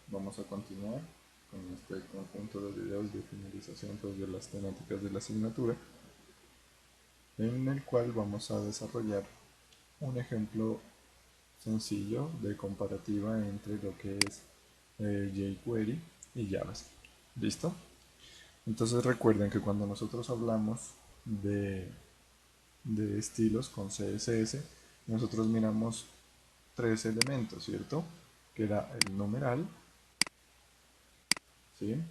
Vamos a continuar con este conjunto de videos de finalización de las temáticas de la asignatura, en el cual vamos a desarrollar un ejemplo sencillo de comparativa entre lo que es jQuery y JavaScript. ¿Listo? Entonces recuerden que cuando nosotros hablamos de estilos con CSS, nosotros miramos tres elementos, ¿cierto? Que era el numeral, ¿sí?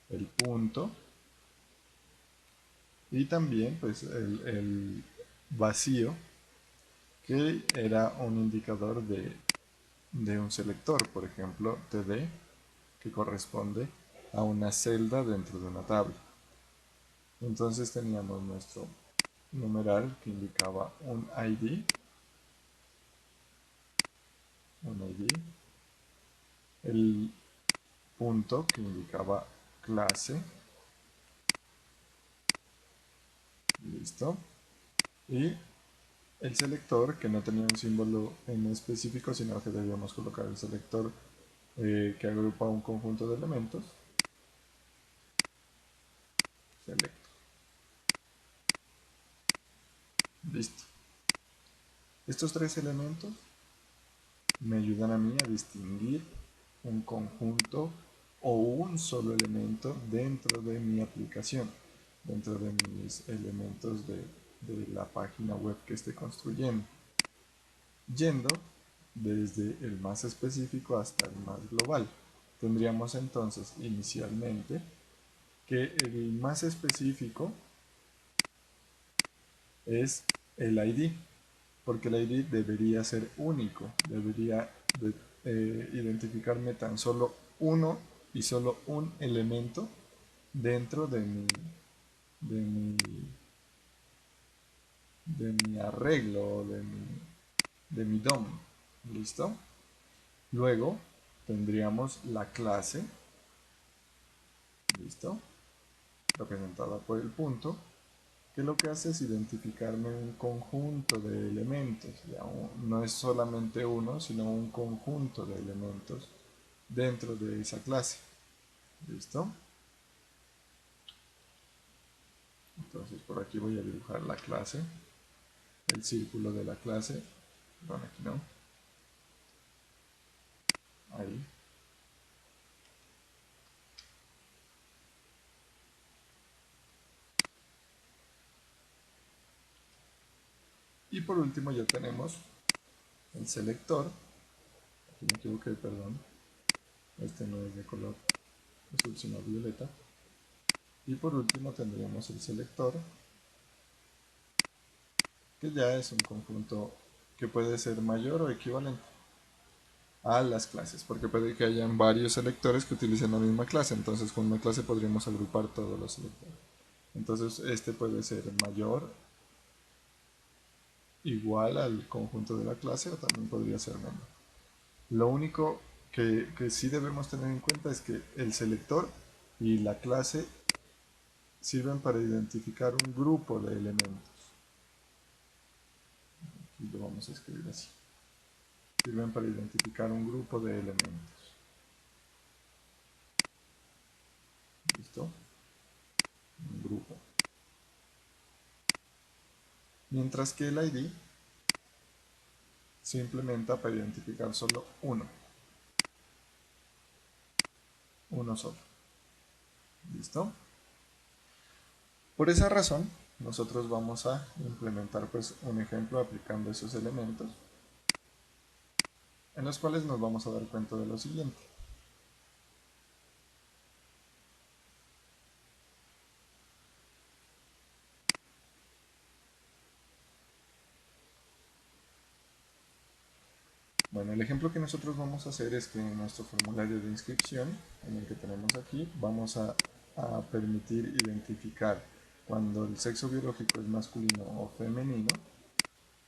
El punto y también pues el vacío, que era un indicador de un selector, por ejemplo TD, que corresponde a una celda dentro de una tabla. Entonces teníamos nuestro numeral que indicaba un ID, el punto que indicaba clase, listo, y el selector que no tenía un símbolo en específico, sino que debíamos colocar el selector que agrupa un conjunto de elementos, selector, listo. Estos tres elementos me ayudan a mí a distinguir un conjunto o un solo elemento dentro de mi aplicación, dentro de mis elementos de la página web que esté construyendo, yendo desde el más específico hasta el más global. Tendríamos entonces inicialmente que el más específico es el ID, porque el ID debería ser único, debería identificarme tan solo uno y solo un elemento dentro de mi, de mi arreglo, de mi DOM. ¿Listo? Luego tendríamos la clase, ¿listo? Representada por el punto, que lo que hace es identificarme un conjunto de elementos, ya no es solamente uno, sino un conjunto de elementos dentro de esa clase. ¿Listo? Entonces por aquí voy a dibujar la clase, el círculo de la clase, bueno, aquí no, ahí. Y por último ya tenemos el selector, aquí me equivoqué, perdón, este no es de color azul sino violeta. Y por último tendríamos el selector, que ya es un conjunto que puede ser mayor o equivalente a las clases, porque puede que hayan varios selectores que utilicen la misma clase, entonces con una clase podríamos agrupar todos los selectores. Entonces este puede ser mayor, igual al conjunto de la clase, o también podría ser menor. Lo único que sí debemos tener en cuenta es que el selector y la clase sirven para identificar un grupo de elementos. Y lo vamos a escribir así. Sirven para identificar un grupo de elementos. ¿Listo? Un grupo. Mientras que el ID se implementa para identificar solo uno solo. ¿Listo? Por esa razón, nosotros vamos a implementar pues un ejemplo aplicando esos elementos, en los cuales nos vamos a dar cuenta de lo siguiente. Bueno, el ejemplo que nosotros vamos a hacer es que en nuestro formulario de inscripción, en el que tenemos aquí, vamos a permitir identificar cuando el sexo biológico es masculino o femenino.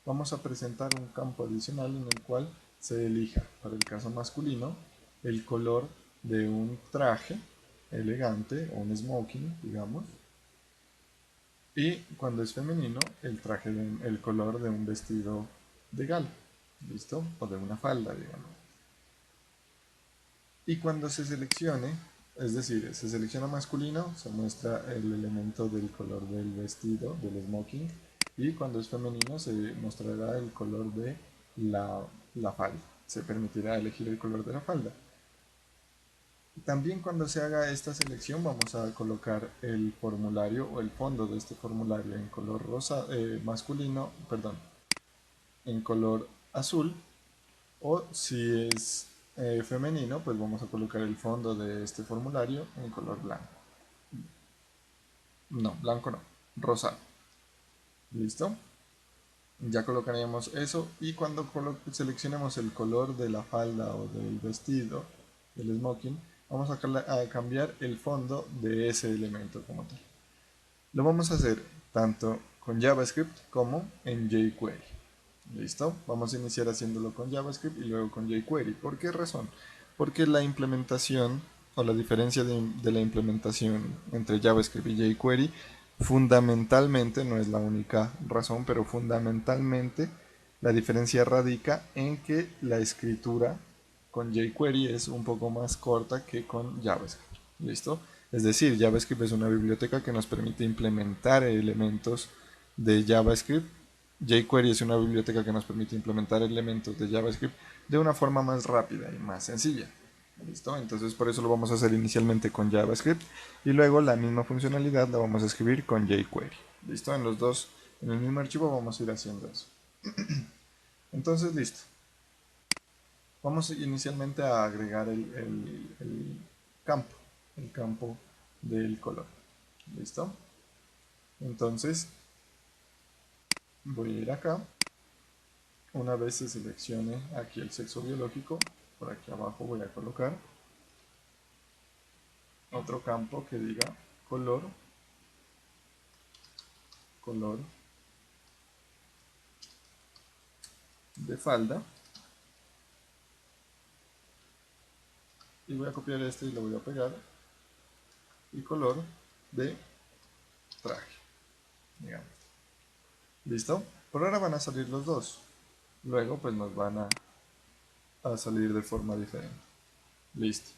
Vamos a presentar un campo adicional en el cual se elija, para el caso masculino, el color de un traje elegante o un smoking, digamos, y cuando es femenino, el color de un vestido de gala, ¿listo? O de una falda, digamos. Y cuando se seleccione, es decir, se selecciona masculino, se muestra el elemento del color del vestido, del smoking, y cuando es femenino se mostrará el color de la falda. Se permitirá elegir el color de la falda. También cuando se haga esta selección vamos a colocar el formulario o el fondo de este formulario en color rosa, masculino, perdón, en color azul, o si es femenino, pues vamos a colocar el fondo de este formulario en color blanco. No, blanco no, rosado. ¿Listo? Ya colocaríamos eso y cuando seleccionemos el color de la falda o del vestido, del smoking, vamos a cambiar el fondo de ese elemento como tal. Lo vamos a hacer tanto con JavaScript como en jQuery. ¿Listo? Vamos a iniciar haciéndolo con JavaScript y luego con jQuery. ¿Por qué razón? Porque la implementación o la diferencia de la implementación entre JavaScript y jQuery fundamentalmente, no es la única razón, pero fundamentalmente la diferencia radica en que la escritura con jQuery es un poco más corta que con JavaScript. ¿Listo? Es decir, JavaScript es una biblioteca que nos permite implementar elementos de JavaScript. jQuery es una biblioteca que nos permite implementar elementos de JavaScript de una forma más rápida y más sencilla. ¿Listo? Entonces por eso lo vamos a hacer inicialmente con JavaScript y luego la misma funcionalidad la vamos a escribir con jQuery. ¿Listo? En los dos, en el mismo archivo vamos a ir haciendo eso. Entonces, listo. Vamos inicialmente a agregar campo, el campo del color. ¿Listo? Entonces, voy a ir acá. Una vez se seleccione aquí el sexo biológico, por aquí abajo voy a colocar otro campo que diga color, color de falda. Y voy a copiar este y lo voy a pegar. Y color de traje, digamos. ¿Listo? Por ahora van a salir los dos. Luego pues nos van a salir de forma diferente. Listo.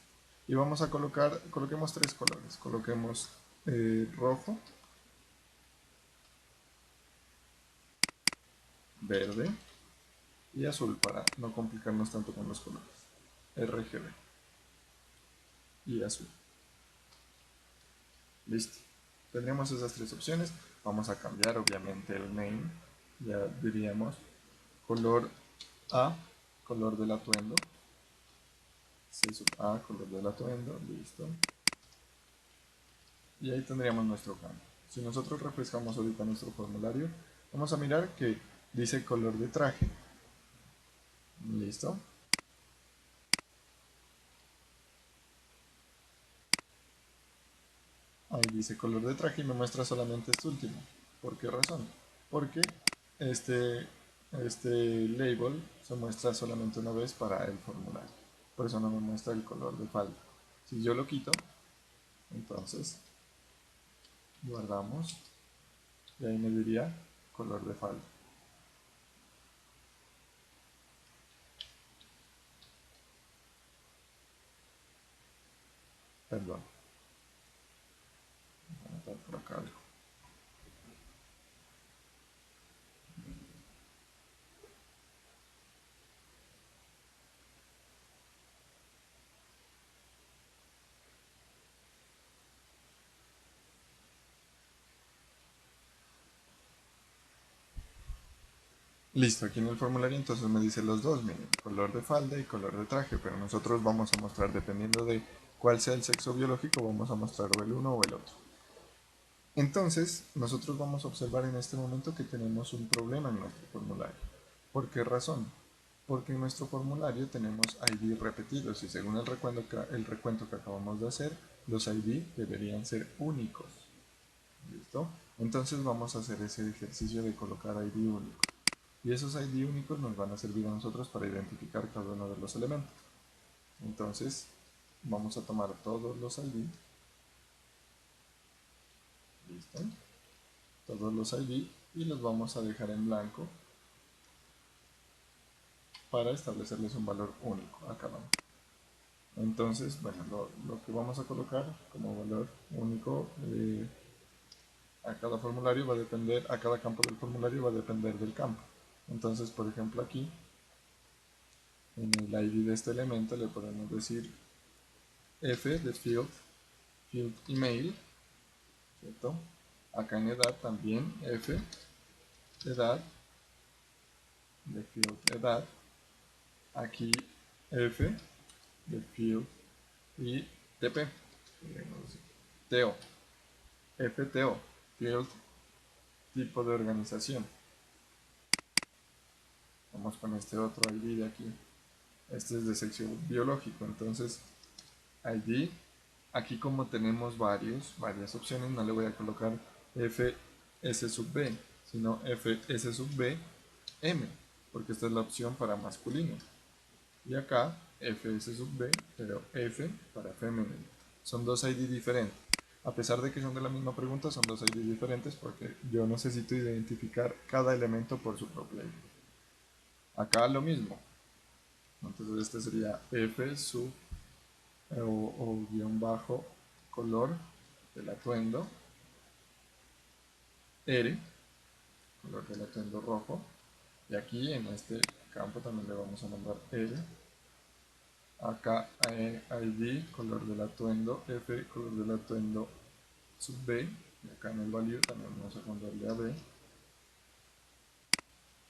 Y vamos a coloquemos tres colores. Coloquemos rojo, verde y azul para no complicarnos tanto con los colores. RGB y azul. Listo. Tendremos esas tres opciones. Vamos a cambiar obviamente el name. Ya diríamos color A, color del atuendo. C sub A, color del atuendo. Listo. Y ahí tendríamos nuestro campo. Si nosotros refrescamos ahorita nuestro formulario, vamos a mirar que dice color de traje. Listo. Ahí dice color de traje y me muestra solamente este último. ¿Por qué razón? Porque este, este label se muestra solamente una vez para el formulario. Por eso no me muestra el color de falda. Si yo lo quito, entonces guardamos y ahí me diría color de falda. Perdón. Voy a anotar por acá algo. Listo, aquí en el formulario entonces me dice los dos, miren, color de falda y color de traje, pero nosotros vamos a mostrar, dependiendo de cuál sea el sexo biológico, vamos a mostrar o el uno o el otro. Entonces, nosotros vamos a observar en este momento que tenemos un problema en nuestro formulario. ¿Por qué razón? Porque en nuestro formulario tenemos ID repetidos y según el recuento que acabamos de hacer, los ID deberían ser únicos. ¿Listo? Entonces vamos a hacer ese ejercicio de colocar ID único. Y esos ID únicos nos van a servir a nosotros para identificar cada uno de los elementos. Entonces, vamos a tomar todos los ID. ¿Listo? Todos los ID y los vamos a dejar en blanco para establecerles un valor único a cada uno. Entonces, bueno, lo que vamos a colocar como valor único a cada formulario va a depender, a cada campo del formulario va a depender del campo. Entonces, por ejemplo, aquí, en el ID de este elemento le podemos decir f de field email, ¿cierto? Acá en edad también f de edad, de field edad, aquí f de field y tp, TO, FTO, field tipo de organización. Vamos con este otro ID de aquí. Este es de sexo biológico, entonces ID, aquí como tenemos varias opciones, no le voy a colocar FS sub B, sino FS sub B M, porque esta es la opción para masculino. Y acá FS sub B, pero F para femenino. Son dos ID diferentes. A pesar de que son de la misma pregunta, son dos ID diferentes porque yo necesito identificar cada elemento por su propia ID. Acá lo mismo. Entonces este sería F sub o guión bajo color del atuendo, R, color del atuendo rojo, y aquí en este campo también le vamos a nombrar R, acá ID, color del atuendo, F, color del atuendo sub B, y acá en el value también vamos a cambiarle a B,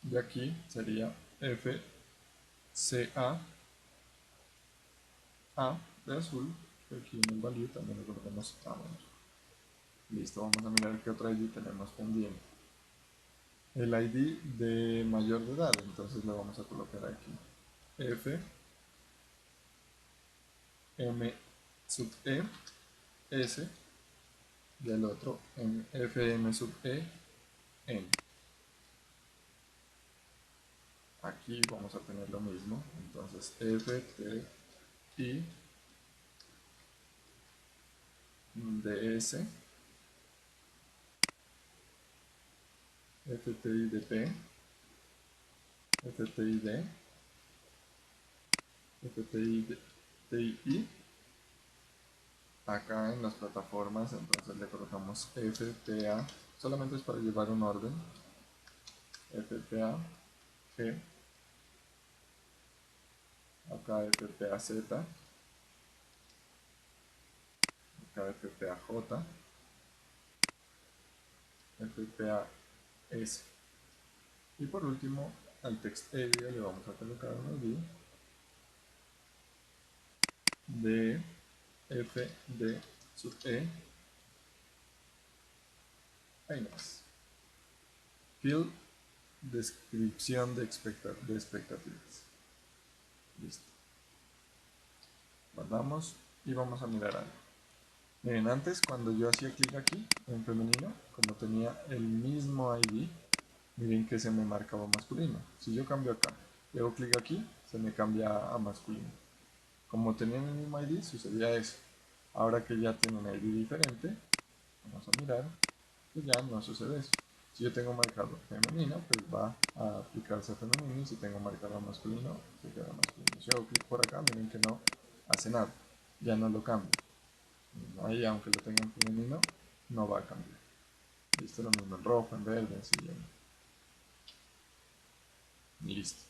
y aquí sería F, CA, A de azul, y aquí en el value también le colocamos A. Listo, vamos a mirar qué otra ID tenemos pendiente. El ID de mayor de edad, entonces le vamos a colocar aquí F, M sub E, S, y el otro en FM sub E, N. Aquí vamos a tener lo mismo, entonces F, T, I, DS, FTI de P, FTI D, FTI de TI. Acá en las plataformas entonces le colocamos FTA, solamente es para llevar un orden, FTA G, acá FTA Z, acá FTA J, FTA S. Y por último, al text area le vamos a colocar un ID de F de sub E, ahí más. Field, descripción de expectativas. Listo. Guardamos y vamos a mirar algo. Miren, antes cuando yo hacía clic aquí en femenino, como tenía el mismo ID, miren que se me marcaba masculino. Si yo cambio acá, le hago clic aquí, se me cambia a masculino. Como tenían el mismo ID, sucedía eso. Ahora que ya tienen un ID diferente, vamos a mirar, pues ya no sucede eso. Si yo tengo marcado femenino, pues va a aplicarse a femenino, y si tengo marcado masculino, se queda masculino. Si hago clic por acá, miren que no hace nada, ya no lo cambio. Ahí, aunque lo tenga en femenino, no va a cambiar. Listo, lo mismo en rojo, en verde, en siguiente. Listo.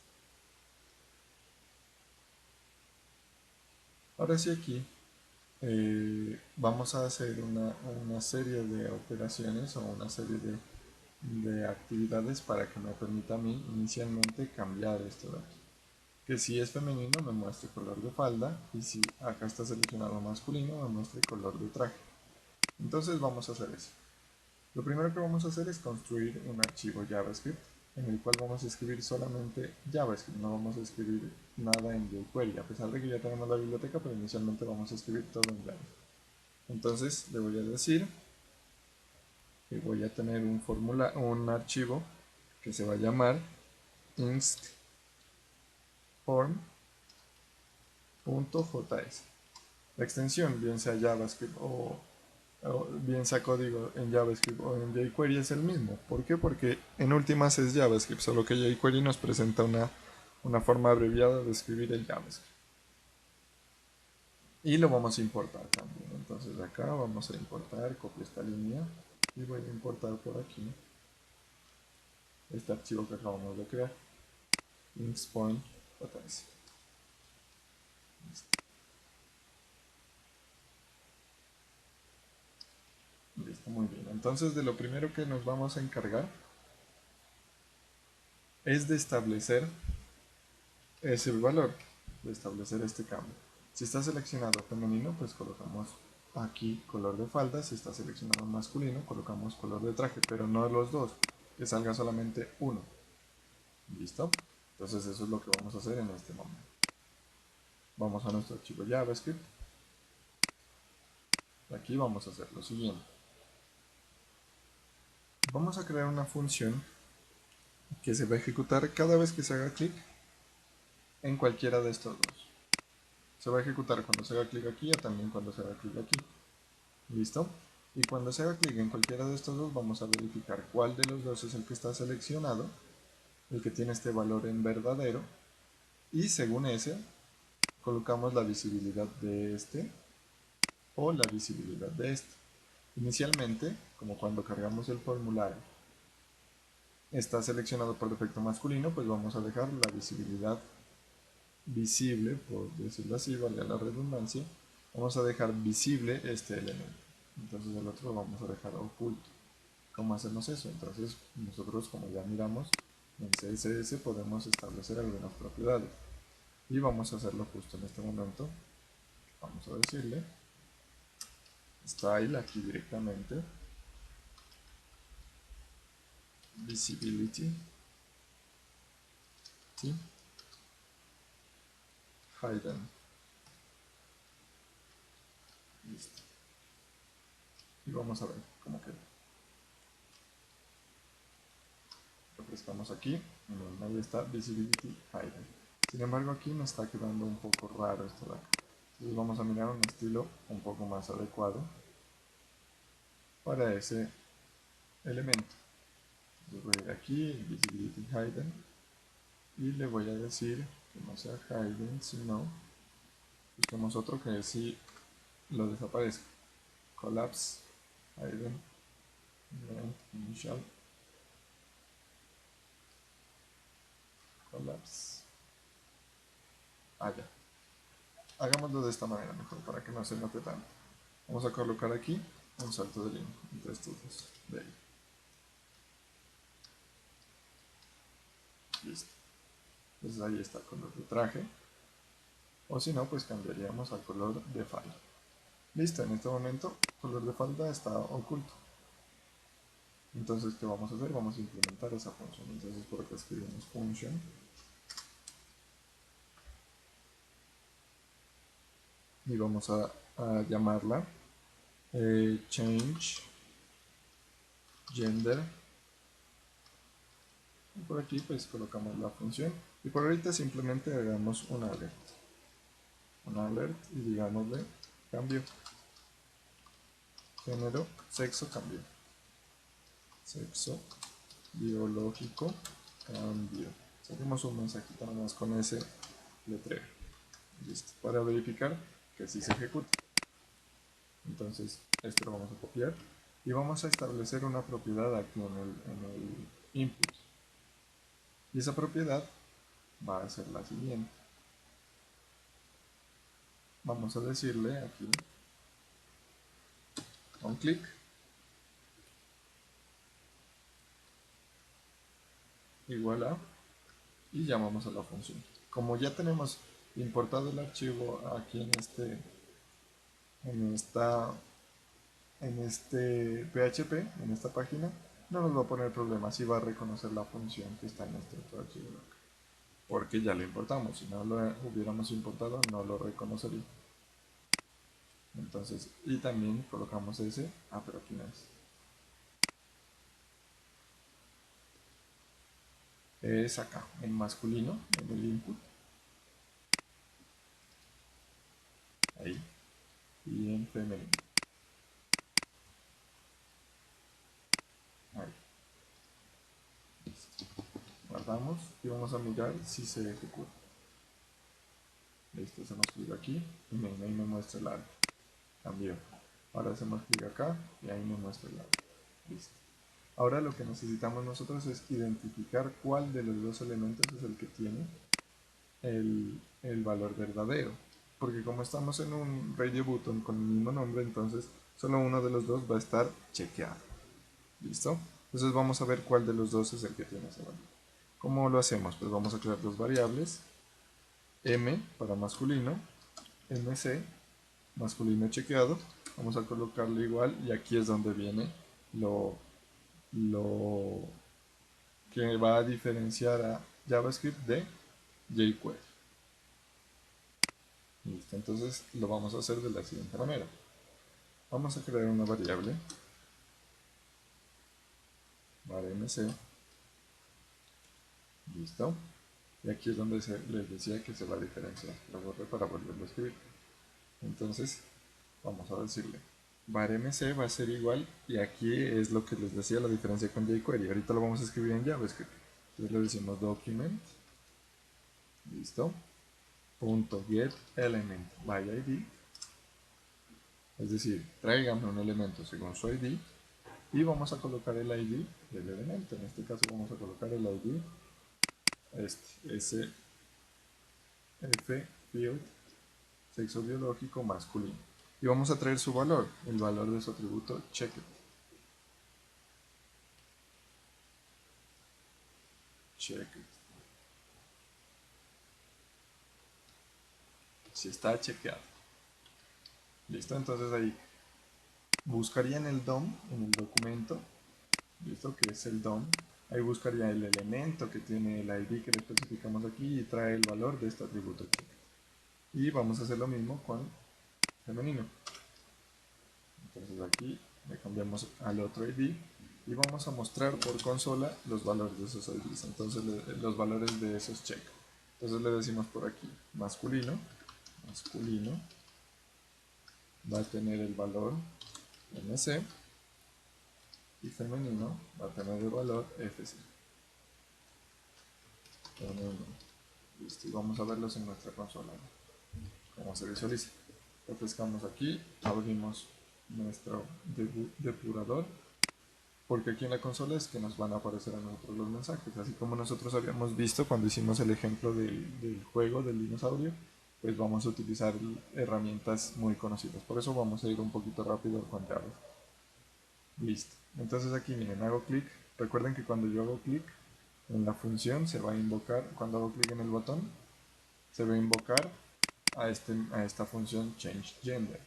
Ahora sí aquí vamos a hacer una serie de operaciones o una serie de actividades para que me permita a mí inicialmente cambiar esto de aquí. Que si es femenino me muestre color de falda y si acá está seleccionado masculino me muestre color de traje. Entonces vamos a hacer eso. Lo primero que vamos a hacer es construir un archivo JavaScript en el cual vamos a escribir solamente JavaScript, no vamos a escribir nada en jQuery, a pesar de que ya tenemos la biblioteca, pero inicialmente vamos a escribir todo en JavaScript. Entonces le voy a decir que voy a tener un archivo que se va a llamar instform.js. La extensión, bien sea JavaScript o bien sea código en JavaScript o en jQuery, es el mismo. ¿Por qué? Porque en últimas es JavaScript, solo que jQuery nos presenta una forma abreviada de escribir el JavaScript. y lo vamos a importar también. Entonces acá vamos a importar, copio esta línea y voy a importar por aquí este archivo que acabamos de crear, linkspoint.js. Listo, muy bien. Entonces de lo primero que nos vamos a encargar es de establecer ese valor, de establecer este cambio. Si está seleccionado femenino, pues colocamos aquí color de falda. Si está seleccionado masculino, colocamos color de traje, pero no los dos, que salga solamente uno. ¿Listo? Entonces eso es lo que vamos a hacer en este momento. Vamos a nuestro archivo JavaScript. Aquí vamos a hacer lo siguiente. Vamos a crear una función que se va a ejecutar cada vez que se haga clic en cualquiera de estos dos. Se va a ejecutar cuando se haga clic aquí o también cuando se haga clic aquí. ¿Listo? Y cuando se haga clic en cualquiera de estos dos, vamos a verificar cuál de los dos es el que está seleccionado, el que tiene este valor en verdadero, y según ese, colocamos la visibilidad de este o la visibilidad de este. Inicialmente, como cuando cargamos el formulario, está seleccionado por defecto masculino, pues vamos a dejar la visibilidad visible, por decirlo así, valga la redundancia, vamos a dejar visible este elemento. Entonces el otro lo vamos a dejar oculto. ¿Cómo hacemos eso? Entonces nosotros, como ya miramos, en CSS podemos establecer algunas propiedades. Y vamos a hacerlo justo en este momento. Vamos a decirle style aquí directamente, visibility, ¿sí? Hidden. Listo. Y vamos a ver cómo queda. Refrescamos aquí, ahí está visibility hidden. Sin embargo aquí me está quedando un poco raro esto de acá. Entonces vamos a mirar un estilo un poco más adecuado para ese elemento. Entonces voy a ir aquí, visibility hidden, y le voy a decir que no sea hidden, sino busquemos otro que sí lo desaparezca. Collapse, hidden, event, initial, collapse. Ya. Hagámoslo de esta manera mejor para que no se note tanto. Vamos a colocar aquí un salto de línea entre estos dos de ahí. Listo. Entonces ahí está el color de traje. O si no, pues cambiaríamos al color de falda. Listo, en este momento el color de falda está oculto. Entonces, ¿qué vamos a hacer? Vamos a implementar esa función. Entonces, por acá escribimos function. Y vamos a llamarla change gender. Y por aquí pues colocamos la función. Y por ahorita simplemente hagamos un alert. Un alert y digámosle cambio. Género, sexo, cambio. Sexo biológico, cambio. Saquemos un mensajito nomás con ese letrero. Listo. Para verificar que sí se ejecuta. Entonces, esto lo vamos a copiar y vamos a establecer una propiedad aquí en el input. Y esa propiedad va a ser la siguiente. Vamos a decirle aquí un clic igual a y llamamos a la función. Como ya tenemos importado el archivo aquí en esta en este PHP, en esta página, no nos va a poner problema si va a reconocer la función que está en este otro archivo de acá, porque ya lo importamos. Si no lo hubiéramos importado, no lo reconocería. Entonces, y también colocamos ese, pero aquí no es acá, en masculino, en el input, ahí, y en femenino, ahí. Guardamos y vamos a mirar si se ejecuta. Listo, hacemos clic aquí y miren, ahí me muestra el área. Cambió. Ahora hacemos clic acá y ahí me muestra el área. Listo. Ahora lo que necesitamos nosotros es identificar cuál de los dos elementos es el que tiene el valor verdadero. Porque como estamos en un radio button con el mismo nombre, entonces solo uno de los dos va a estar chequeado. ¿Listo? Entonces vamos a ver cuál de los dos es el que tiene ese valor. ¿Cómo lo hacemos? Pues vamos a crear dos variables. M para masculino, MC, masculino chequeado. Vamos a colocarlo igual y aquí es donde viene lo que va a diferenciar a JavaScript de jQuery. Listo, entonces lo vamos a hacer de la siguiente manera. Vamos a crear una variable var mc, listo, y aquí es donde les decía que se va a diferenciar, lo borré para volverlo a escribir. Entonces vamos a decirle var mc va a ser igual, y aquí es lo que les decía la diferencia con jQuery. Ahorita lo vamos a escribir en JavaScript. Entonces le decimos document, listo, punto get element by id, es decir, tráigame un elemento según su id, y vamos a colocar el id del elemento. En este caso vamos a colocar el id sf field sexo biológico masculino, y vamos a traer su valor, el valor de su atributo checked. Si está chequeado. Listo, entonces ahí buscaría en el DOM, en el documento, listo, que es el DOM. Ahí buscaría el elemento que tiene el ID que le especificamos aquí y trae el valor de este atributo checked. Y vamos a hacer lo mismo con femenino. Entonces aquí le cambiamos al otro ID y vamos a mostrar por consola los valores de esos IDs, entonces los valores de esos check. Entonces le decimos por aquí masculino va a tener el valor MC y femenino va a tener el valor FC. Listo, y vamos a verlos en nuestra consola, cómo se visualiza. Refrescamos aquí, abrimos nuestro depurador, porque aquí en la consola es que nos van a aparecer a nosotros los mensajes, así como nosotros habíamos visto cuando hicimos el ejemplo del juego del dinosaurio. Pues vamos a utilizar herramientas muy conocidas, por eso vamos a ir un poquito rápido con Java. Listo, entonces aquí miren, hago clic, recuerden que cuando yo hago clic en la función se va a invocar, cuando hago clic en el botón se va a invocar a esta función changeGender.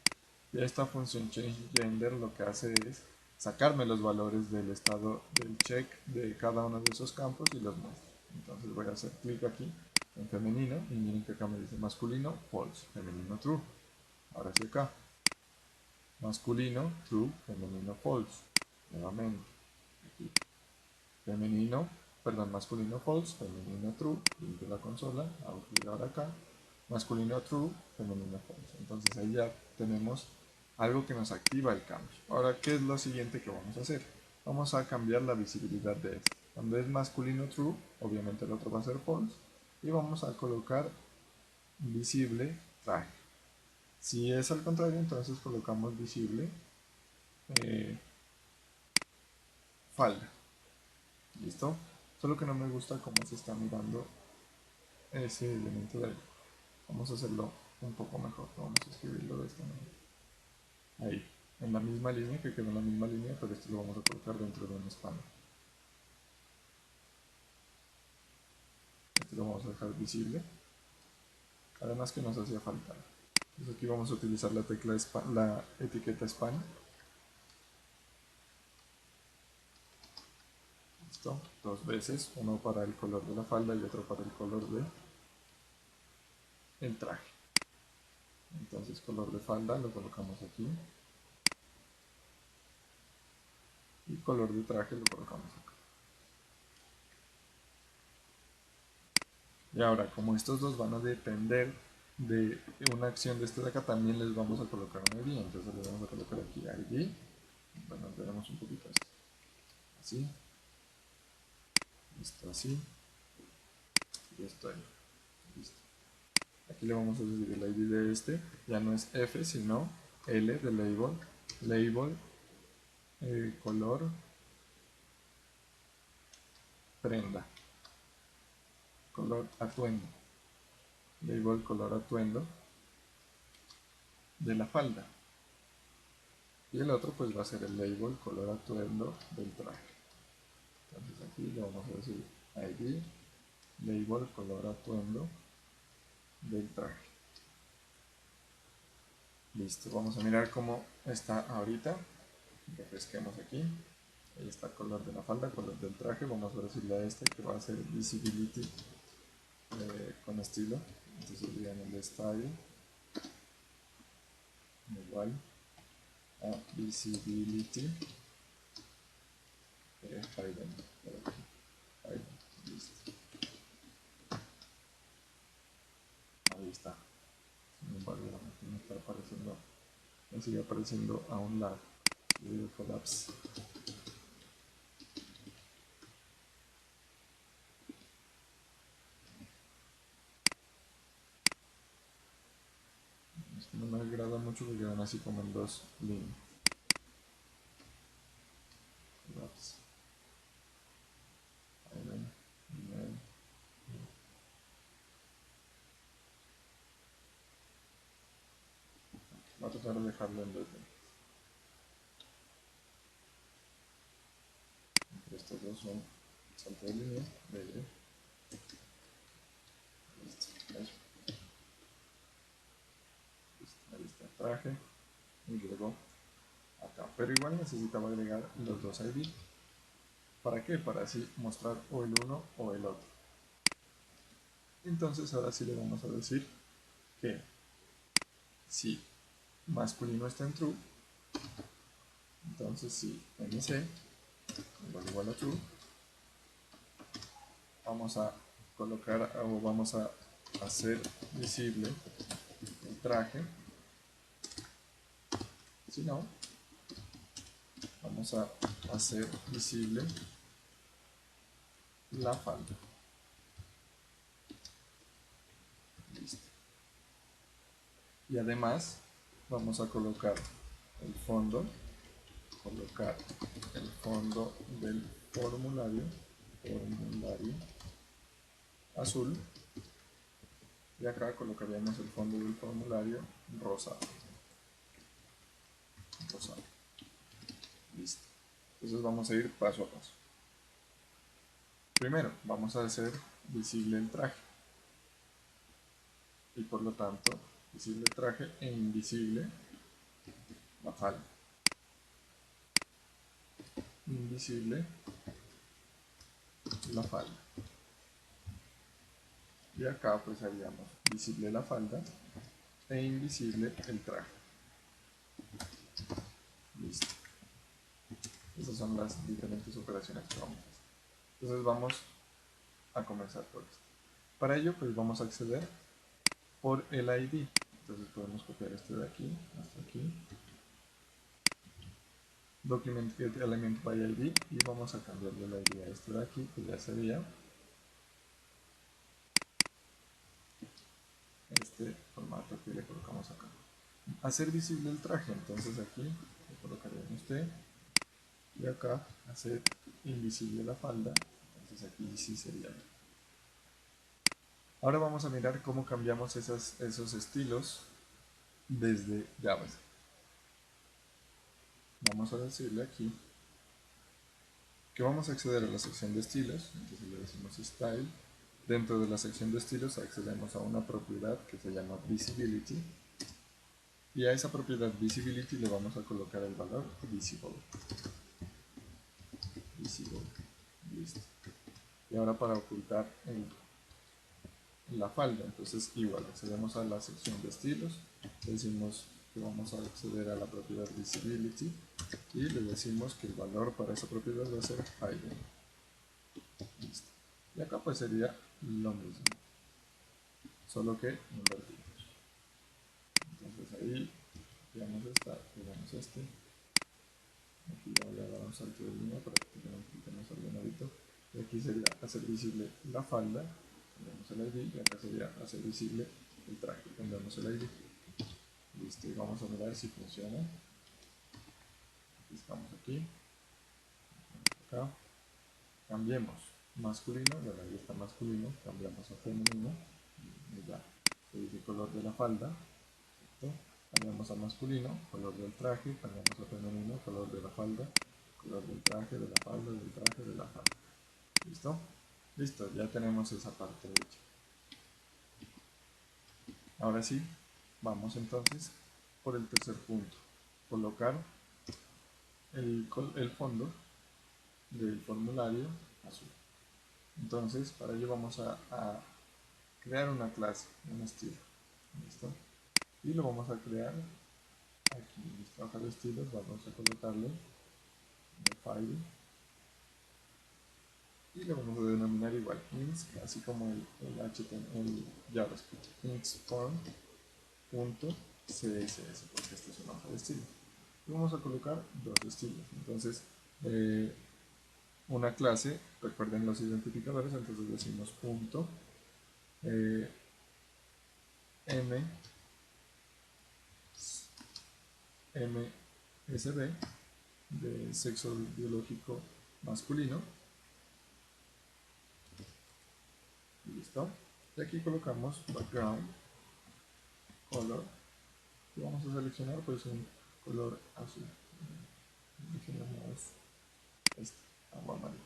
Y esta función changeGender lo que hace es sacarme los valores del estado del check de cada uno de esos campos y los muestra. Entonces voy a hacer clic aquí en femenino y miren que acá me dice masculino, false, femenino, true. Ahora sí acá, masculino, true, femenino, false. Nuevamente, aquí, femenino, perdón, masculino, false, femenino, true, limpio la consola, hago clic ahora acá, masculino, true, femenino, false. Entonces ahí ya tenemos algo que nos activa el cambio. Ahora, ¿qué es lo siguiente que vamos a hacer? Vamos a cambiar la visibilidad de este. Cuando es masculino, true, obviamente el otro va a ser false, y vamos a colocar visible traje. Si es al contrario, entonces colocamos visible falda. ¿Listo? Solo que no me gusta cómo se está mirando ese elemento de ahí. Vamos a hacerlo un poco mejor. Vamos a escribirlo de esta manera. Ahí, en la misma línea, que quedó en la misma línea, pero esto lo vamos a colocar dentro de un span. Este lo vamos a dejar visible. Además que nos hacía falta. Entonces aquí vamos a utilizar la tecla span, la etiqueta span. Listo, dos veces, uno para el color de la falda y otro para el color de el traje. Entonces color de falda lo colocamos aquí y color de traje lo colocamos acá. Y ahora, como estos dos van a depender de una acción de este de acá, también les vamos a colocar un ID. Entonces le vamos a colocar aquí ID. Bueno, veremos un poquito esto. Así. Esto así. Y esto ahí. Listo. Aquí le vamos a decir el ID de este, ya no es F, sino L de label, label, color, prenda, color atuendo, label color atuendo de la falda. Y el otro pues va a ser el label color atuendo del traje. Entonces aquí le vamos a decir ID, label color atuendo del traje. Listo, vamos a mirar cómo está ahorita. Refresquemos aquí. Ahí está el color de la falda, color del traje. Vamos a decirle a este que va a ser visibility con estilo. Entonces digan el style igual a visibility hidden. Listo. Ahí está. Sin embargo, me está apareciendo, me sigue apareciendo a un lado. Video collapse. Esto no me agrada mucho porque quedan así como en dos líneas. Collapse. Ahí ven. Voy a tratar de dejarlo en 2 líneas. Entre estos dos son salto de línea, medio. Listo. Ahí está el traje. Y luego acá. Pero igual necesitaba agregar los dos ID. ¿Para qué? Para así mostrar o el uno o el otro. Entonces ahora sí le vamos a decir que si masculino está en true, entonces si MC igual a true, vamos a colocar o vamos a hacer visible el traje. Si no, vamos a hacer visible la falda. Listo. Y además vamos a colocar el fondo del formulario azul, y acá colocaríamos el fondo del formulario rosado. Listo. Entonces vamos a ir paso a paso. Primero vamos a hacer visible el traje, y por lo tanto visible el traje e invisible la falda. Invisible la falda. Y acá pues haríamos visible la falda e invisible el traje. Listo. Esas son las diferentes operaciones que vamos a hacer. Entonces vamos a comenzar por esto. Para ello pues vamos a acceder por el ID. Entonces podemos copiar este de aquí hasta aquí. Document get element by ID, y vamos a cambiarle el ID a este de aquí, que ya sería este formato que le colocamos acá. Hacer visible el traje, entonces aquí le colocaríamos usted, y acá hacer invisible la falda, entonces aquí sí sería. Ahora vamos a mirar cómo cambiamos esos estilos desde JavaScript. Vamos a decirle aquí que vamos a acceder a la sección de estilos, entonces le decimos style. Dentro de la sección de estilos accedemos a una propiedad que se llama visibility, y a esa propiedad visibility le vamos a colocar el valor visible. Listo. Y ahora para ocultar la falda, entonces igual accedemos a la sección de estilos, decimos que vamos a acceder a la propiedad visibility y le decimos que el valor para esa propiedad va a ser hidden. Listo. Y acá pues sería lo mismo, solo que invertidos. Entonces ahí pegamos esta, pegamos este, aquí le voy a dar un salto de línea para que tenga un poquito más ordenadito, y aquí sería hacer visible la falda, tenemos el ID, y acá sería hacer visible el traje, cambiamos el ID. Listo, y vamos a mirar si funciona. Estamos aquí, acá, cambiemos masculino, bueno ahí está masculino, cambiamos a femenino, y ya, el color de la falda, ¿listo? Cambiamos a masculino, color del traje, cambiamos a femenino, color de la falda, color del traje, de la falda, del traje, de la falda. ¿Listo? Listo, ya tenemos esa parte hecha. Ahora sí, vamos entonces por el tercer punto. Colocar el fondo del formulario azul. Entonces, para ello vamos a crear una clase, un estilo. ¿Listo? Y lo vamos a crear aquí en esta hoja de estilos. Vamos a colocarle en el file y lo vamos a denominar igual inks, así como el HTML, el JavaScript, inksform.css, porque esta es una hoja de estilos. Y vamos a colocar dos estilos. Entonces, una clase, recuerden los identificadores, entonces decimos punto m MSB de sexo biológico masculino. Listo. Y aquí colocamos background color y vamos a seleccionar pues un color azul. Seleccionamos este, agua amarilla.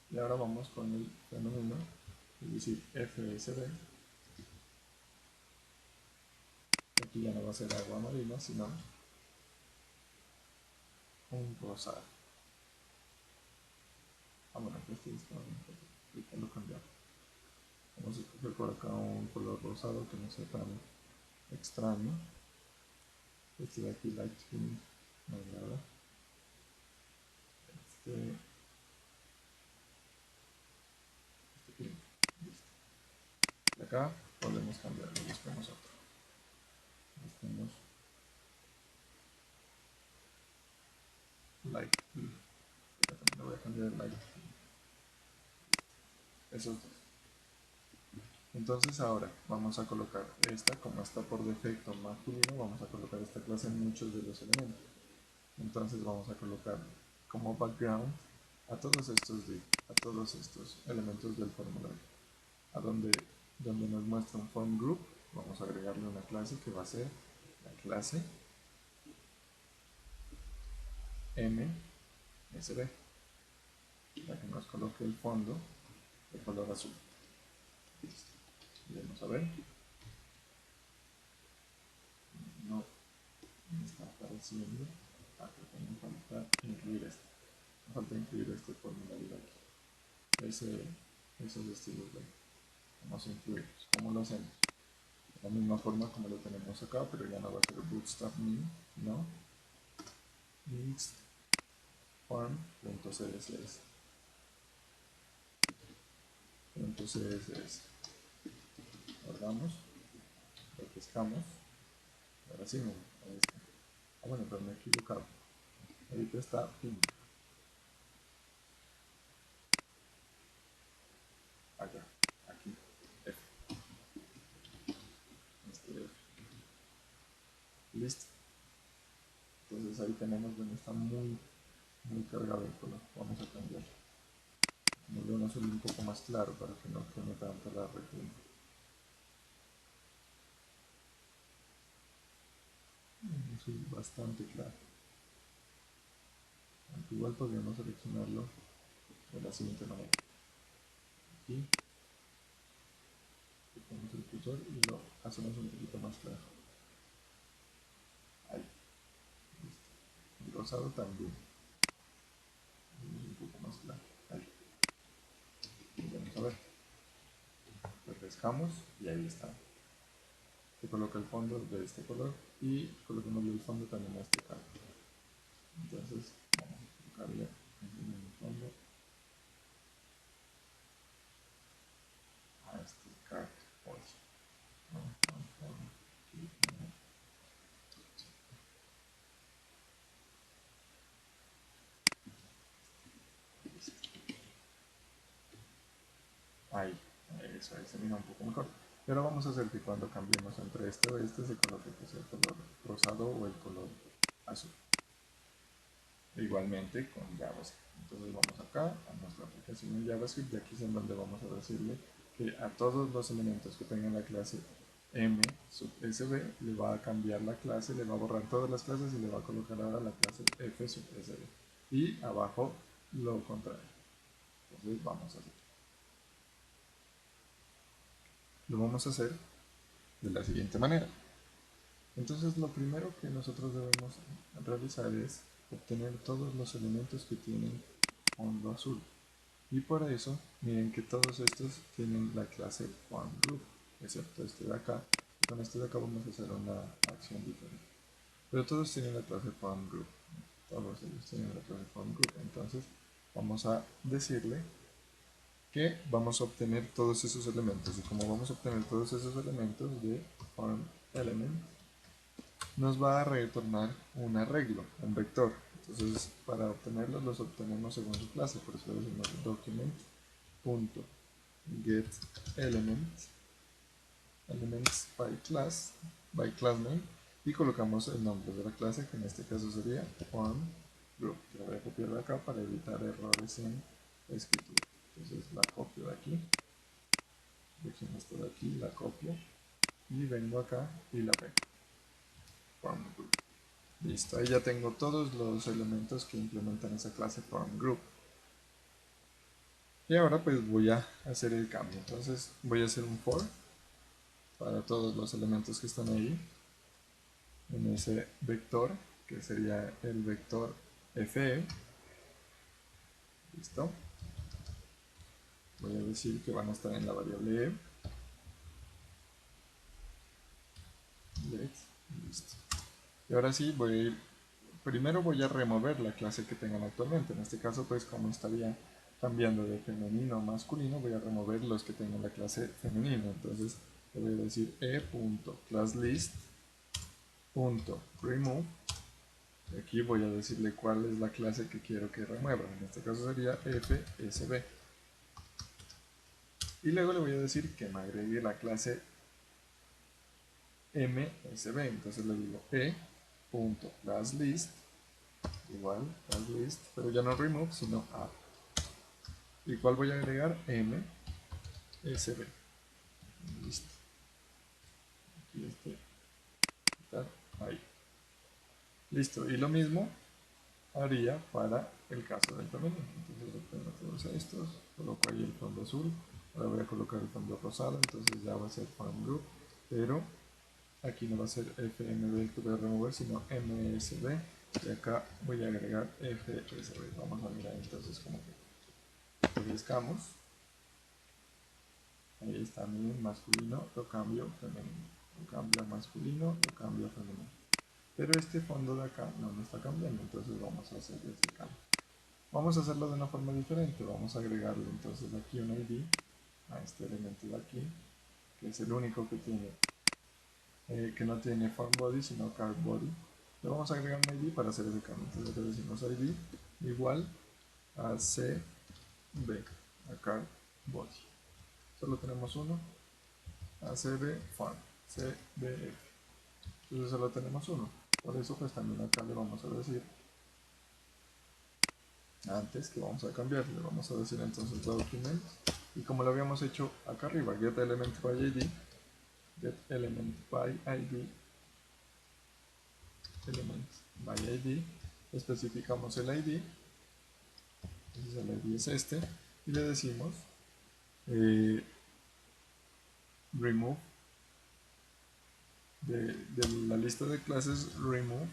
Y ahora vamos con el femenino, es decir, FSB. Aquí ya no va a ser agua amarilla, sino un rosado. Bueno, este es lo cambiamos. Vamos a escoger por acá un color rosado que no sea tan extraño. Este de aquí, light pink, me agrada. Este pink, listo. Y acá podemos cambiarlo, buscamos otro. Buscamos light blue. Acá también lo voy a cambiar a light blue. Esos dos. Entonces ahora vamos a colocar esta, como está por defecto masculino, vamos a colocar esta clase en muchos de los elementos. Entonces vamos a colocar como background a todos estos elementos del formulario. A donde nos muestra un form group, vamos a agregarle una clase que va a ser la clase MSB, para que nos coloque el fondo de color azul. Listo. Vamos a ver. No me está apareciendo. Creo que me falta incluir este. Me falta incluir este formulario de aquí. Esos estilos de aquí. Vamos a incluirlos. ¿Cómo lo hacemos? De la misma forma como lo tenemos acá, pero ya no va a ser bootstrap new, no. Mixed form.css. Guardamos, refrescamos. Ahora sí, ahí está. Bueno, pero me he equivocado. Ahorita está pink. Allá, aquí, F. Este F. Listo. Entonces ahí tenemos donde está muy cargado el color. Vamos a cambiar. Como un azul un poco más claro para que no queme tanto la retina. Un azul bastante claro. Aunque igual podríamos seleccionarlo de la siguiente manera. Aquí ponemos el cursor y lo hacemos un poquito más claro. Ahí. Listo. El rosado también. Un poco más claro. Ahí. Y vamos a ver. Refrescamos y ahí está. Se coloca el fondo de este color y colocamos el fondo también a este color. Entonces vamos a colocarle el fondo a este card. ahí, eso, ahí se mira un poco mejor. Y ahora vamos a hacer que cuando cambiemos entre este o este se coloque pues, el color rosado o el color azul. Igualmente con JavaScript. Entonces vamos acá a nuestra aplicación en JavaScript y aquí es en donde vamos a decirle que a todos los elementos que tengan la clase M sub SB le va a cambiar la clase, le va a borrar todas las clases y le va a colocar ahora la clase F sub SB. Y abajo lo contrario. Entonces vamos a hacer. Lo vamos a hacer de la siguiente manera. Entonces lo primero que nosotros debemos realizar es obtener todos los elementos que tienen fondo azul. Y por eso, miren que todos estos tienen la clase FontGroup, excepto este de acá. Y con este de acá vamos a hacer una acción diferente. Pero todos tienen la clase FontGroup. Todos ellos tienen la clase FontGroup. Entonces vamos a decirle que vamos a obtener todos esos elementos. Y como vamos a obtener todos esos elementos de FontElement, nos va a retornar un arreglo, un vector. Entonces, para obtenerlos, los obtenemos según su clase. Por eso decimos document.getElements elements by class name, y colocamos el nombre de la clase, que en este caso sería FontGroup. Que la voy a copiar de acá para evitar errores en escritura. Entonces la copio de aquí, dejemos esto de aquí, la copio y vengo acá y la pego. FontGroup. Listo, ahí ya tengo todos los elementos que implementan esa clase FontGroup. Y ahora pues voy a hacer el cambio. Entonces voy a hacer un for para todos los elementos que están ahí en ese vector, que sería el vector fe. Listo. Voy a decir que van a estar en la variable e. Listo. Y ahora sí voy a ir, primero voy a remover la clase que tengan actualmente. En este caso pues como estaría cambiando de femenino a masculino, voy a remover los que tengan la clase femenina. Entonces le voy a decir e.classlist.remove. Y aquí voy a decirle cuál es la clase que quiero que remueva. En este caso sería fsb. Y luego le voy a decir que me agregue la clase msb. Entonces le digo e.classlist igual classlist, pero ya no remove sino add. ¿Y cuál voy a agregar? msb. Listo. Aquí ahí. Listo. Y lo mismo haría para el caso del femenino. Entonces le pongo todos estos, coloco ahí el fondo azul, ahora voy a colocar el fondo rosado, entonces ya va a ser FontGroup, pero aquí no va a ser FMB el que voy a remover, sino MSB, y acá voy a agregar FSB. Vamos a mirar entonces como que refrescamos. Ahí está mi masculino, lo cambio femenino, lo cambio a masculino, lo cambio a femenino. Pero este fondo de acá no me está cambiando, entonces vamos a hacer ese cambio. Vamos a hacerlo de una forma diferente, vamos a agregarle entonces aquí un ID a este elemento de aquí, que es el único que tiene, que no tiene FontBody sino CardBody. Le vamos a agregar un ID para hacer ese cambio, entonces le decimos ID igual a CB, a CardBody. Solo tenemos uno, a CB Font, CBF. Entonces solo tenemos uno, por eso pues también acá le vamos a decir antes que vamos a cambiar, le vamos a decir entonces document, y como lo habíamos hecho acá arriba, get element by id, get element by id, element by id, especificamos el id, entonces el id es este, y le decimos remove, de la lista de clases remove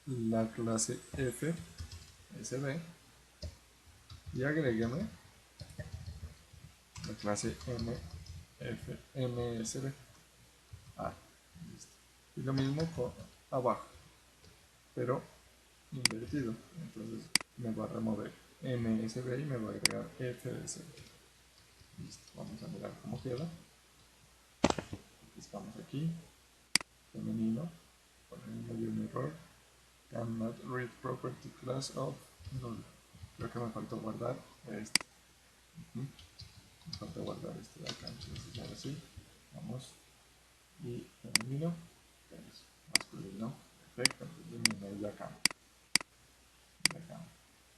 la clase f sb y agrégueme la clase msb. Listo. Y lo mismo abajo, pero invertido. Entonces me va a remover msb y me va a agregar fsb. Listo. Vamos a mirar cómo queda. Estamos aquí. Femenino. Por ahí me dio un error. Cannot read property class of null. Creo que me faltó guardar esto. Me falta guardar este de acá, entonces ahora sí, vamos y femenino, masculino, perfecto, entonces me de acá, de acá.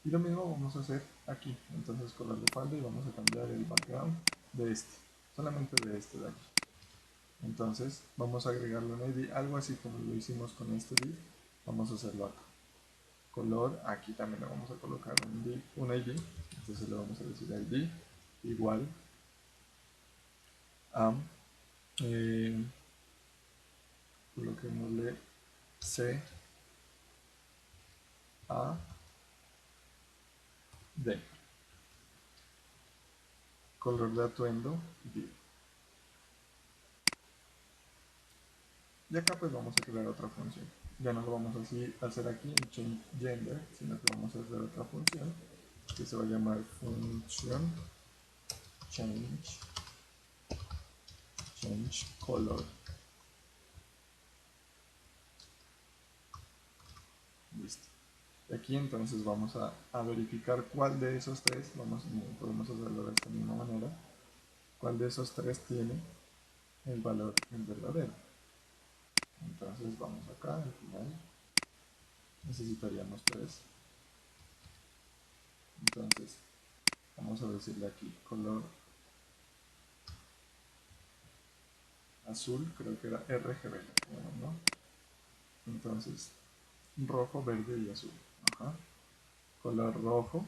Y lo mismo vamos a hacer aquí, entonces color de falda y vamos a cambiar el background de este, solamente de este de aquí. Entonces vamos a agregarle un ID, algo así como lo hicimos con este div, vamos a hacerlo acá. Color, aquí también le vamos a colocar un ID, entonces le vamos a decir ID igual a, coloquémosle C A D, color de atuendo div. Y acá pues vamos a crear otra función. Ya no lo vamos a hacer aquí en change gender, sino que vamos a hacer otra función que se va a llamar función change color. Listo. Y aquí entonces vamos a verificar cuál de esos tres, podemos hacerlo de esta misma manera, cuál de esos tres tiene el valor en verdadero. Entonces vamos acá, al final necesitaríamos tres. Entonces vamos a decirle aquí color azul, creo que era RGB, bueno, ¿no? Entonces rojo, verde y azul. Ajá. Color rojo,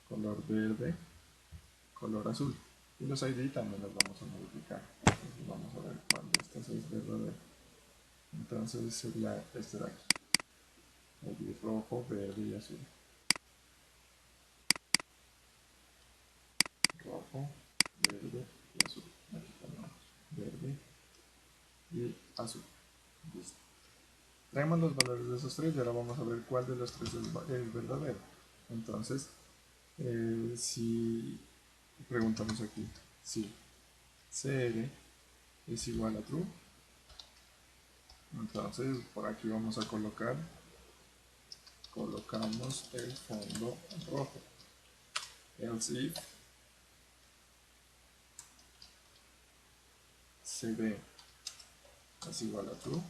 color verde, color azul. Y los ID también los vamos a modificar. Entonces vamos a ver cuál de estos es verdadero. Entonces sería este de aquí. ID rojo, verde y azul. Rojo, verde y azul. Aquí tenemos verde y azul. Listo. Traemos los valores de esos tres y ahora vamos a ver cuál de los tres es verdadero. Entonces, si preguntamos aquí si CR es igual a true, entonces por aquí vamos a colocamos el fondo rojo. Else if CB es igual a true,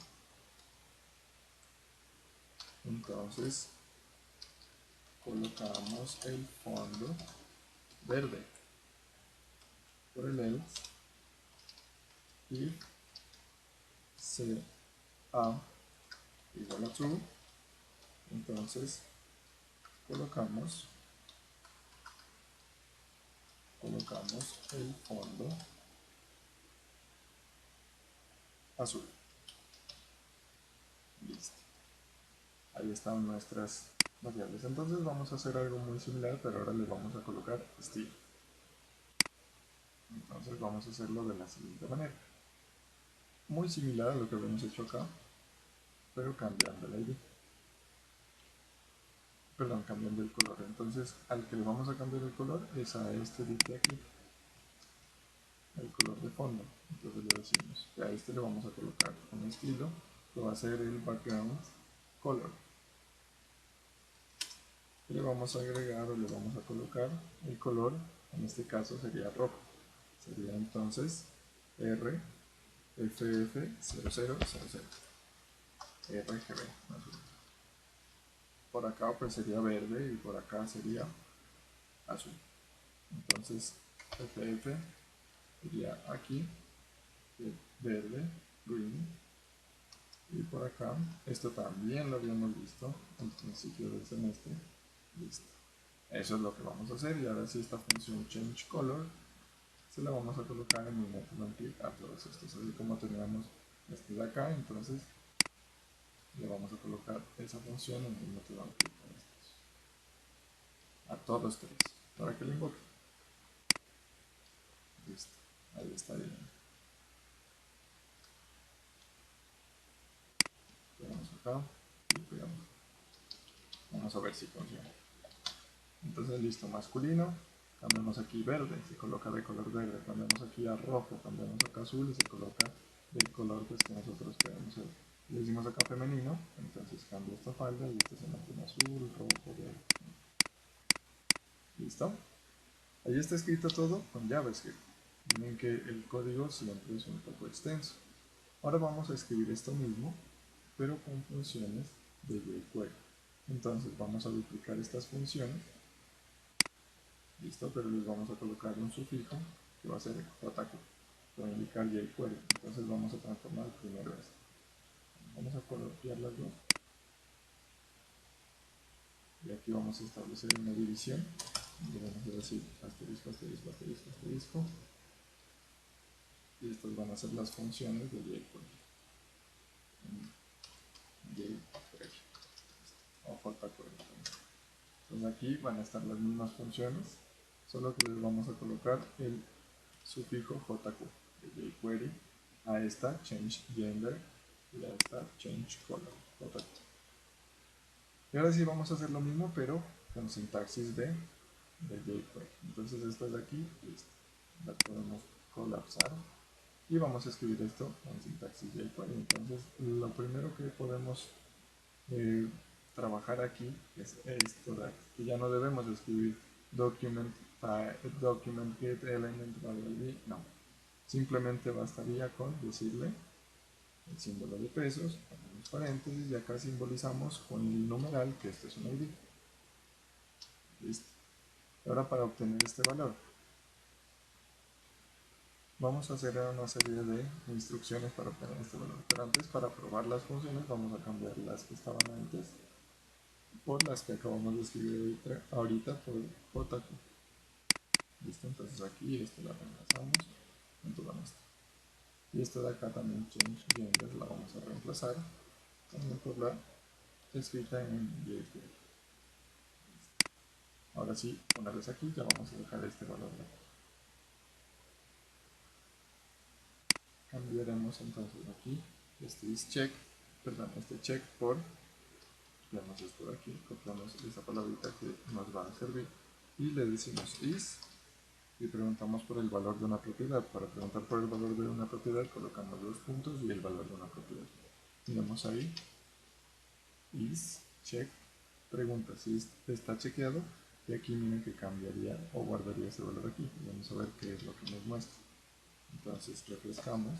entonces colocamos el fondo verde. Por el else if CA igual a true, entonces colocamos el fondo azul. Listo. Ahí están nuestras variables. Entonces vamos a hacer algo muy similar, pero ahora le vamos a colocar estilo. Entonces vamos a hacerlo de la siguiente manera. Muy similar a lo que habíamos hecho acá, pero cambiando el ID. Perdón, cambiando el color. Entonces al que le vamos a cambiar el color es a este de aquí, el color de fondo. Entonces le decimos que a este le vamos a colocar un estilo que va a ser el background color. Y le vamos a agregar o le vamos a colocar el color, en este caso sería rojo. Sería entonces RFF0000 RGB. Por acá pues sería verde y por acá sería azul. Entonces FF sería aquí verde, green, y por acá, esto también lo habíamos visto al principio del semestre. Listo. Eso es lo que vamos a hacer y ahora sí esta función change color se la vamos a colocar en un método click a todos estos, así como teníamos este de acá, entonces le vamos a colocar esa función en el método click a todos tres para que lo invoque. Listo, ahí está bien. Pegamos acá y pegamos. Vamos a ver si funciona. Entonces listo, masculino, cambiamos aquí verde, se coloca de color verde, cambiamos aquí a rojo, cambiamos acá azul y se coloca del color pues, que nosotros queremos. Le decimos acá femenino, entonces cambio esta falda y este se mantiene azul, rojo, verde. ¿Listo? Ahí está escrito todo con JavaScript. Miren que el código siempre es un poco extenso. Ahora vamos a escribir esto mismo, pero con funciones de jQuery. Entonces vamos a duplicar estas funciones, listo, pero les vamos a colocar un sufijo que va a ser JQ, para indicar jQuery. Entonces vamos a transformar primero esto. Vamos a copiar las dos. Y aquí vamos a establecer una división. Y vamos a decir asterisco, asterisco, asterisco, asterisco. Y estas van a ser las funciones de jQuery. jQuery o jQuery. Entonces aquí van a estar las mismas funciones, solo que les vamos a colocar el sufijo JQ de jQuery a esta change gender y a esta change color JQ. Y ahora sí vamos a hacer lo mismo, pero con sintaxis de jQuery. Entonces estas de aquí, listo, las podemos colapsar y vamos a escribir esto con sintaxis jQuery. Entonces lo primero que podemos trabajar aquí es esto de aquí, que ya no debemos escribir document get element variable, no, simplemente bastaría con decirle el símbolo de pesos, ponemos paréntesis y acá simbolizamos con el numeral que este es un ID. Listo. Ahora para obtener este valor vamos a hacer una serie de instrucciones para obtener este valor, pero antes, para probar las funciones, vamos a cambiar las que estaban antes por las que acabamos de escribir ahorita por JQ. Listo, entonces aquí esto la reemplazamos junto con esto. Y esto de acá también change gender la vamos a reemplazar también por la escrita en jQuery. Ahora sí, una vez aquí ya vamos a dejar este valor de aquí. Cambiaremos entonces aquí este is check, perdón, este check por, copiamos esto de aquí, copiamos esa palabrita que nos va a servir y le decimos is y preguntamos por el valor de una propiedad. Para preguntar por el valor de una propiedad colocamos dos puntos y el valor de una propiedad. Miramos ahí, is check, pregunta si está chequeado y aquí miren que cambiaría o guardaría ese valor aquí. Vamos a ver qué es lo que nos muestra. Entonces refrescamos,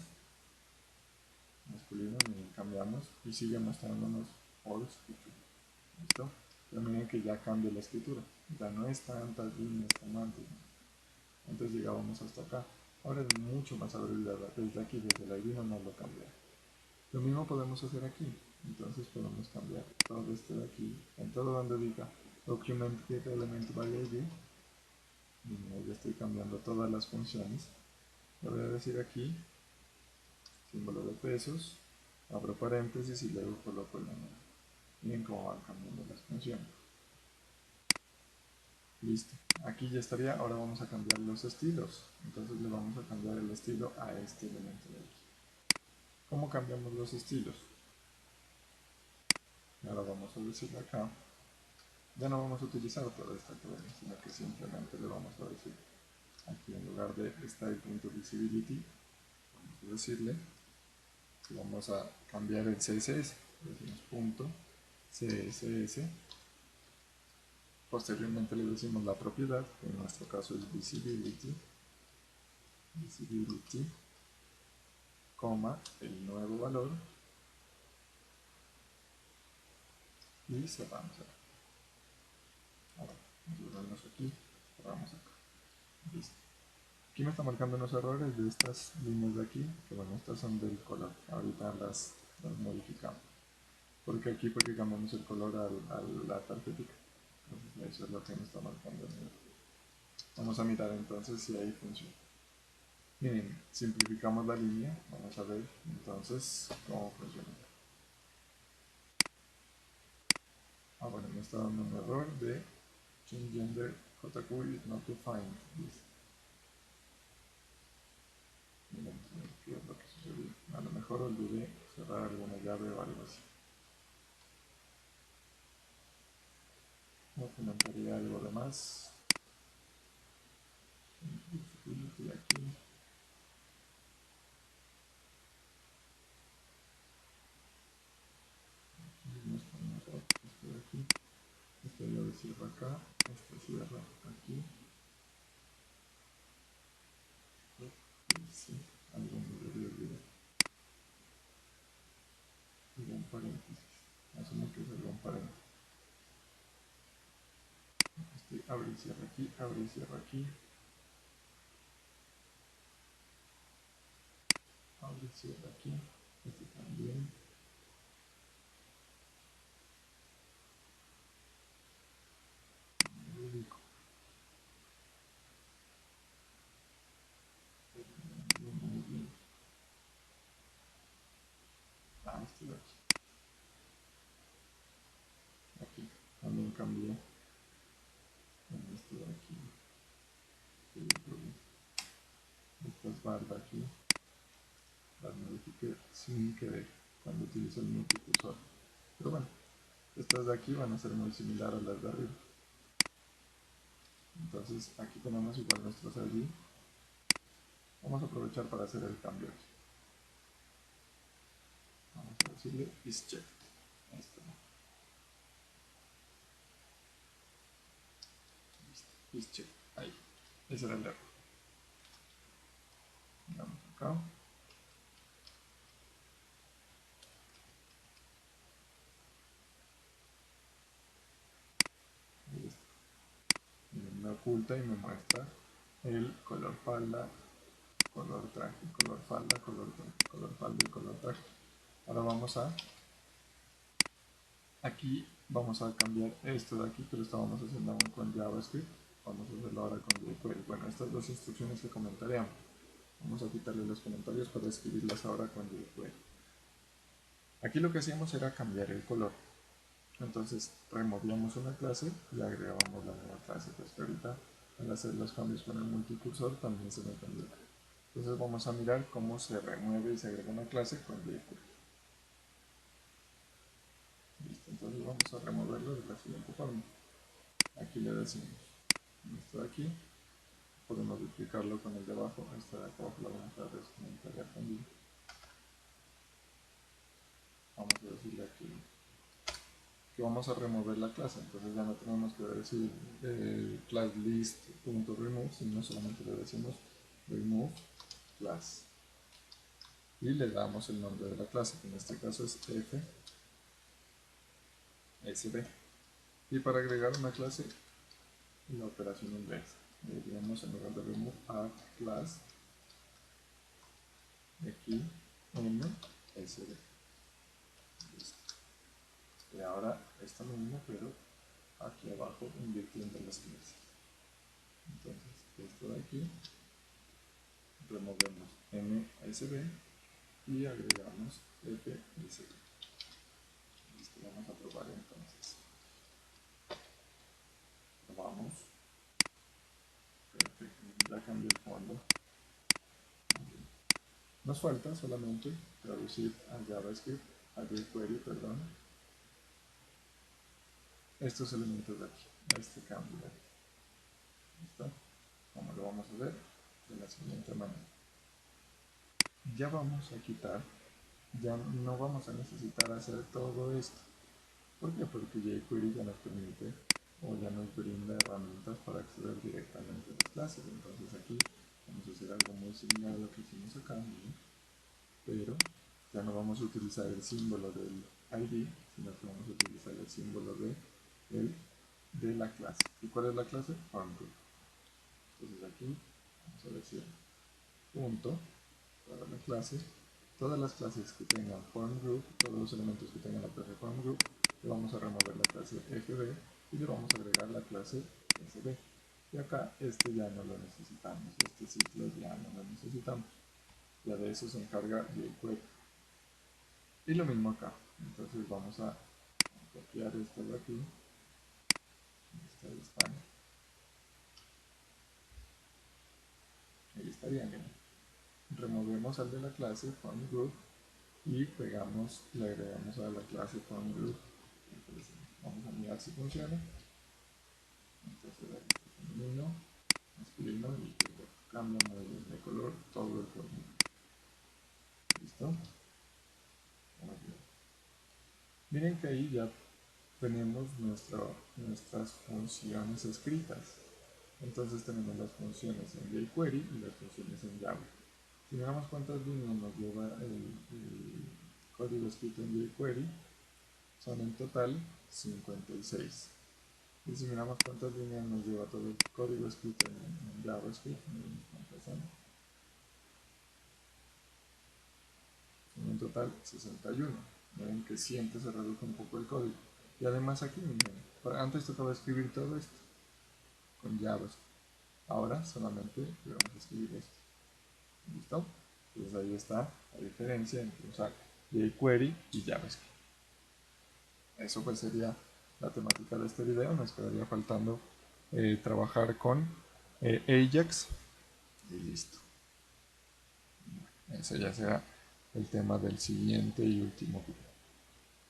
masculino, miren, cambiamos y sigue mostrándonos false feature. ¿Listo? Pero miren que ya cambia la escritura, ya no es tantas líneas como antes. Antes llegábamos hasta acá, ahora es mucho más abreviada, desde aquí, desde la ID no nos lo cambia. Lo mismo podemos hacer aquí, entonces podemos cambiar todo esto de aquí, en todo donde diga document get element by ID, y ya estoy cambiando todas las funciones. Le voy a decir aquí, símbolo de pesos, abro paréntesis y luego coloco el número. Miren cómo van cambiando las funciones. Listo, aquí ya estaría. Ahora vamos a cambiar los estilos, entonces le vamos a cambiar el estilo a este elemento de aquí. ¿Cómo cambiamos los estilos? Ahora vamos a decirle acá, ya no vamos a utilizar toda esta cadena, sino que simplemente le vamos a decir aquí, en lugar de style.visibility, vamos a decirle que vamos a cambiar el CSS, decimos punto CSS, posteriormente le decimos la propiedad, que en nuestro caso es visibility, coma, el nuevo valor, y cerramos acá. Ahora, vamos aquí, cerramos acá. Listo. Aquí me está marcando unos errores de estas líneas de aquí, que bueno, estas son del color. Ahorita las modificamos. Porque aquí fue que cambiamos el color a la tarjetita. Entonces eso es lo que me está marcando. Vamos a mirar entonces si ahí funciona. Miren, simplificamos la línea. Vamos a ver entonces cómo funciona. Ah, bueno, me está dando un error de change gender JQ is not defined. Miren, qué es lo que sucedió. A lo mejor olvidé cerrar alguna llave o algo así. No comentaría algo de más. Estoy aquí. Esto de aquí. Esto yo lo cierro acá. Esto cierra aquí. Sí, algo me debería olvidar. Un paréntesis. Asumo que es un paréntesis. Abre y cierra aquí, abre y cierra aquí. Abre y cierra aquí. Este también. Me ubico. Muy bien. Ah, este de aquí. Aquí también cambié. En este de aquí. Estas barras aquí las modifiqué sin querer cuando utilizo el multicursor. Pero bueno, estas de aquí van a ser muy similares a las de arriba. Entonces aquí tenemos igual nuestros ID. Vamos a aprovechar para hacer el cambio aquí. Vamos a decirle is checked. Esto. Is checked. Ahí. Ese era el error. Vamos acá. Ahí está. Me oculta y me muestra el color falda, color traje, color falda, color traje, color falda y color traje. Ahora vamos a, aquí vamos a cambiar esto de aquí que lo estábamos haciendo aún con JavaScript. Vamos a hacerlo ahora con jQuery. Bueno, estas dos instrucciones que comentaríamos. Vamos a quitarle los comentarios para escribirlas ahora con jQuery. Aquí lo que hacíamos era cambiar el color. Entonces removíamos una clase y agregábamos la nueva clase. Pues que ahorita al hacer los cambios con el multicursor también se me cambió. Entonces vamos a mirar cómo se remueve y se agrega una clase con jQuery. Listo, entonces vamos a removerlo de la siguiente forma. Aquí le decimos esto de aquí, podemos duplicarlo con el de abajo, esta de abajo la vamos a descomentar también. Vamos a decirle aquí que vamos a remover la clase, entonces ya no tenemos que decir class list.remove, sino solamente le decimos remove class y le damos el nombre de la clase, que en este caso es fsb. Y para agregar una clase, la operación inversa, le diríamos en lugar de remove add class aquí msb. Y ahora esto mismo, pero aquí abajo invirtiendo las clases. Entonces, esto de aquí, removemos msb y agregamos fsb. Listo, vamos a probar entonces. Probamos. Perfecto, ya cambié el fondo. Nos falta solamente traducir a JavaScript, a jQuery, perdón, estos elementos de aquí, a este cambio de aquí. ¿Listo? ¿Cómo lo vamos a hacer? De la siguiente manera. Ya vamos a quitar, ya no vamos a necesitar hacer todo esto. ¿Por qué? Porque jQuery ya nos permite o ya nos brinda herramientas para acceder directamente a las clases. Entonces aquí vamos a hacer algo muy similar a lo que hicimos acá, ¿no? Pero ya no vamos a utilizar el símbolo del ID, sino que vamos a utilizar el símbolo de la clase. ¿Y cuál es la clase? FormGroup. Entonces aquí vamos a decir punto para la clase. Todas las clases que tengan FormGroup, todos los elementos que tengan la clase FormGroup, le vamos a remover la clase FB y le vamos a agregar la clase SB. Y acá este ya no lo necesitamos, este ciclo ya no lo necesitamos. Ya de eso se encarga jQuery. Y lo mismo acá. Entonces vamos a copiar esto de aquí. Esta de España. Ahí estaría bien. Removemos al de la clase FormGroup y pegamos, le agregamos a la clase FormGroup. Entonces vamos a mirar si funciona. Entonces aquí está femenino, masculino y cambia muy bien de color todo el FormGroup. ¿Listo? Muy bien. Miren que ahí ya tenemos nuestras funciones escritas. Entonces tenemos las funciones en jQuery y las funciones en Java. Si miramos cuántas líneas nos lleva el código escrito en jQuery, son en total 56. Y si miramos cuántas líneas nos lleva todo el código escrito en JavaScript, son en total 61. Miren que siempre se reduce un poco el código. Y además aquí, miren, antes tocaba escribir todo esto con JavaScript. Ahora solamente vamos a escribir esto. ¿Listo? Entonces ahí está la diferencia entre usar jQuery y JavaScript. Eso pues sería la temática de este video. Nos quedaría faltando trabajar con Ajax y listo. Ese ya será el tema del siguiente y último video.